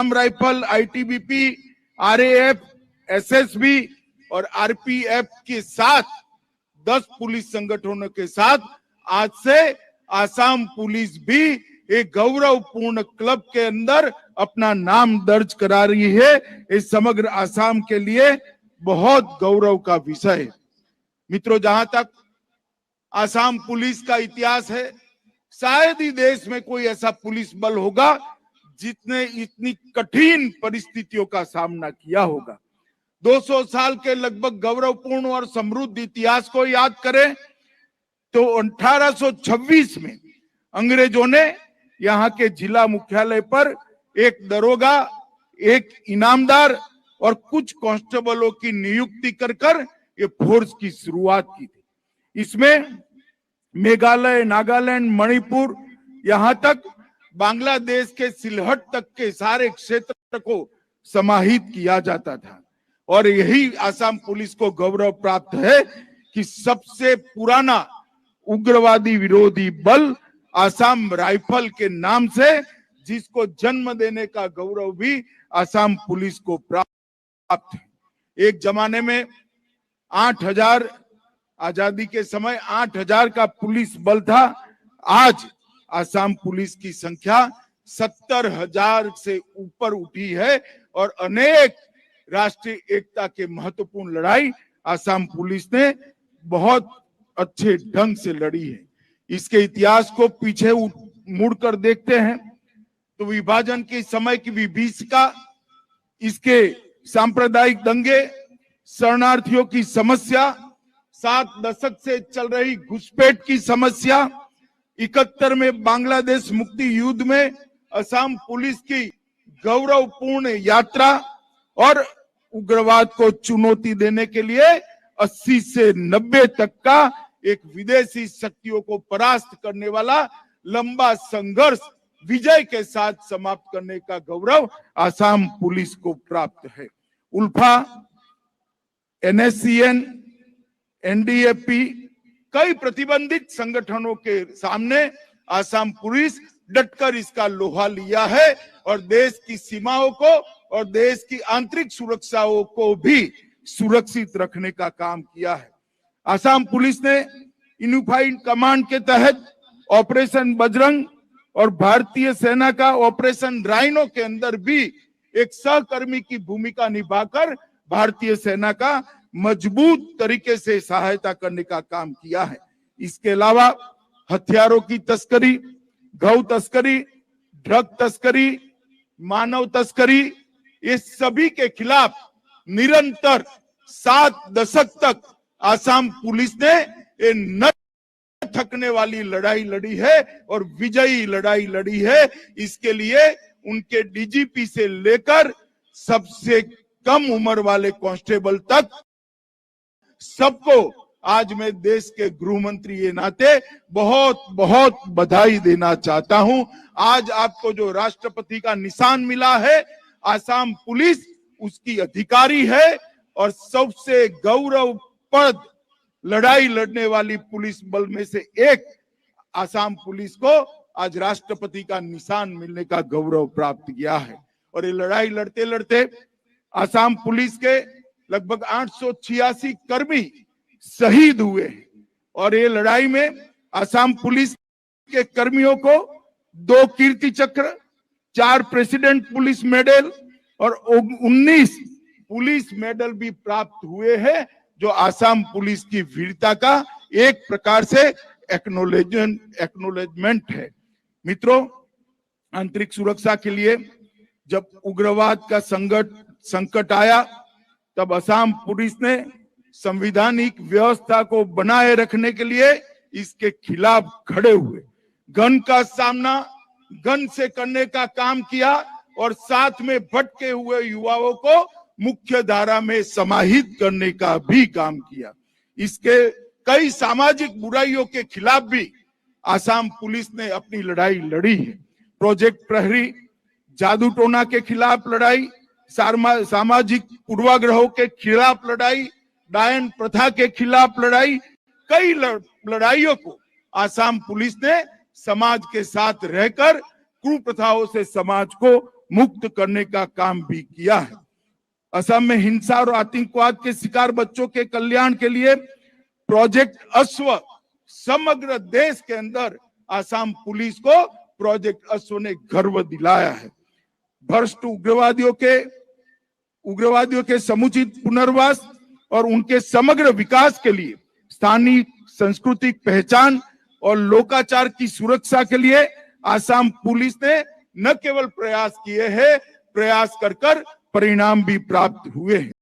Rifle, ITBP, RAF, SSB और RPF के साथ 10 पुलिस संगठनों के साथ आज से आसाम पुलिस भी एक गौरवपूर्ण क्लब के अंदर अपना नाम दर्ज करा रही है। इस समग्र आसाम के लिए बहुत गौरव का विषय है। मित्रों, जहां तक आसाम पुलिस का इतिहास है, शायद ही देश में कोई ऐसा पुलिस बल होगा जिसने इतनी कठिन परिस्थितियों का सामना किया होगा। 200 साल के लगभग गौरवपूर्ण और समृद्ध इतिहास को याद करें तो 1826 में अंग्रेजों ने यहाँ के जिला मुख्यालय पर एक दरोगा, एक इनामदार और कुछ कांस्टेबलों की नियुक्ति कर ये फोर्स की शुरुआत की थी। इसमें मेघालय, नागालैंड, मणिपुर, यहाँ तक बांग्लादेश के सिलहट तक के सारे क्षेत्र को समाहित किया जाता था। और यही आसाम पुलिस को गौरव प्राप्त है कि सबसे पुराना उग्रवादी विरोधी बल आसाम राइफल के नाम से, जिसको जन्म देने का गौरव भी आसाम पुलिस को प्राप्त है। एक जमाने में 8000, आजादी के समय 8000 का पुलिस बल था। आज आसाम पुलिस की संख्या 70,000 से ऊपर उठी है और अनेक राष्ट्रीय एकता के महत्वपूर्ण लड़ाई आसाम पुलिस ने बहुत अच्छे ढंग से लड़ी है। इसके इतिहास को पीछे मुड़कर देखते हैं तो विभाजन के समय की विभीषिका, इसके सांप्रदायिक दंगे, शरणार्थियों की समस्या, 7 दशक से चल रही घुसपैठ की समस्या, 71 में बांग्लादेश मुक्ति युद्ध में असम पुलिस की गौरवपूर्ण यात्रा और उग्रवाद को चुनौती देने के लिए 80 से 90 तक का एक विदेशी शक्तियों को परास्त करने वाला लंबा संघर्ष विजय के साथ समाप्त करने का गौरव आसाम पुलिस को प्राप्त है। उल्फा, एनएससीएन, एनडीएफपी, कई प्रतिबंधित संगठनों के सामने आसाम पुलिस डटकर इसका लोहा लिया है और देश की सीमाओं को और देश की आंतरिक सुरक्षाओं को भी सुरक्षित रखने का काम किया है। आसाम पुलिस ने यूनिफाइड कमांड के तहत ऑपरेशन बजरंग और भारतीय सेना का ऑपरेशन राइनो के अंदर भी एक सहकर्मी की भूमिका निभाकर भारतीय सेना का मजबूत तरीके से सहायता करने का काम किया है। इसके अलावा हथियारों की तस्करी, गौ तस्करी, ड्रग तस्करी, मानव तस्करी, ये सभी के खिलाफ निरंतर 7 दशक तक आसाम पुलिस ने ये न थकने वाली लड़ाई लड़ी है और विजयी लड़ाई लड़ी है। इसके लिए उनके डीजीपी से लेकर सबसे कम उम्र वाले कांस्टेबल तक सबको आज मैं देश के गृह मंत्री के नाते बहुत बहुत बधाई देना चाहता हूं। आज आपको जो राष्ट्रपति का निशान मिला है, आसाम पुलिस उसकी अधिकारी है और सबसे गौरवप्रद लड़ाई लड़ने वाली पुलिस बल में से एक आसाम पुलिस को आज राष्ट्रपति का निशान मिलने का गौरव प्राप्त किया है। और ये लड़ाई लड़ते लड़ते आसाम पुलिस के लगभग 886 कर्मी शहीद हुए हैं और ये लड़ाई में आसाम पुलिस के कर्मियों को 2 कीर्ति चक्र, 4 प्रेसिडेंट पुलिस मेडल और 19 पुलिस मेडल भी प्राप्त हुए हैं, जो आसाम पुलिस की वीरता का एक प्रकार से एक्नोलेजमेंट है। मित्रों, आंतरिक सुरक्षा के लिए जब उग्रवाद का संकट आया तब आसाम पुलिस ने संवैधानिक व्यवस्था को बनाए रखने के लिए इसके खिलाफ खड़े हुए, गन का सामना गन से करने का काम किया और साथ में भटके हुए युवाओं को मुख्य धारा में समाहित करने का भी काम किया। इसके कई सामाजिक बुराइयों के खिलाफ भी आसाम पुलिस ने अपनी लड़ाई लड़ी है। प्रोजेक्ट प्रहरी, जादू टोना के खिलाफ लड़ाई, सामाजिक पूर्वाग्रहों के खिलाफ लड़ाई, डायन प्रथा के खिलाफ लड़ाई, कई लड़ाइयों को आसाम पुलिस ने समाज के साथ रहकर कुप्रथाओं से समाज को मुक्त करने का काम भी किया है। असम में हिंसा और आतंकवाद के शिकार बच्चों के कल्याण के लिए प्रोजेक्ट अश्व समग्र देश के अंदर आसाम पुलिस को प्रोजेक्ट अश्व ने गर्व दिलाया है। भ्रष्ट उग्रवादियों के समुचित पुनर्वास और उनके समग्र विकास के लिए स्थानीय सांस्कृतिक पहचान और लोकाचार की सुरक्षा के लिए आसाम पुलिस ने न केवल प्रयास किए हैं, प्रयास कर परिणाम भी प्राप्त हुए हैं।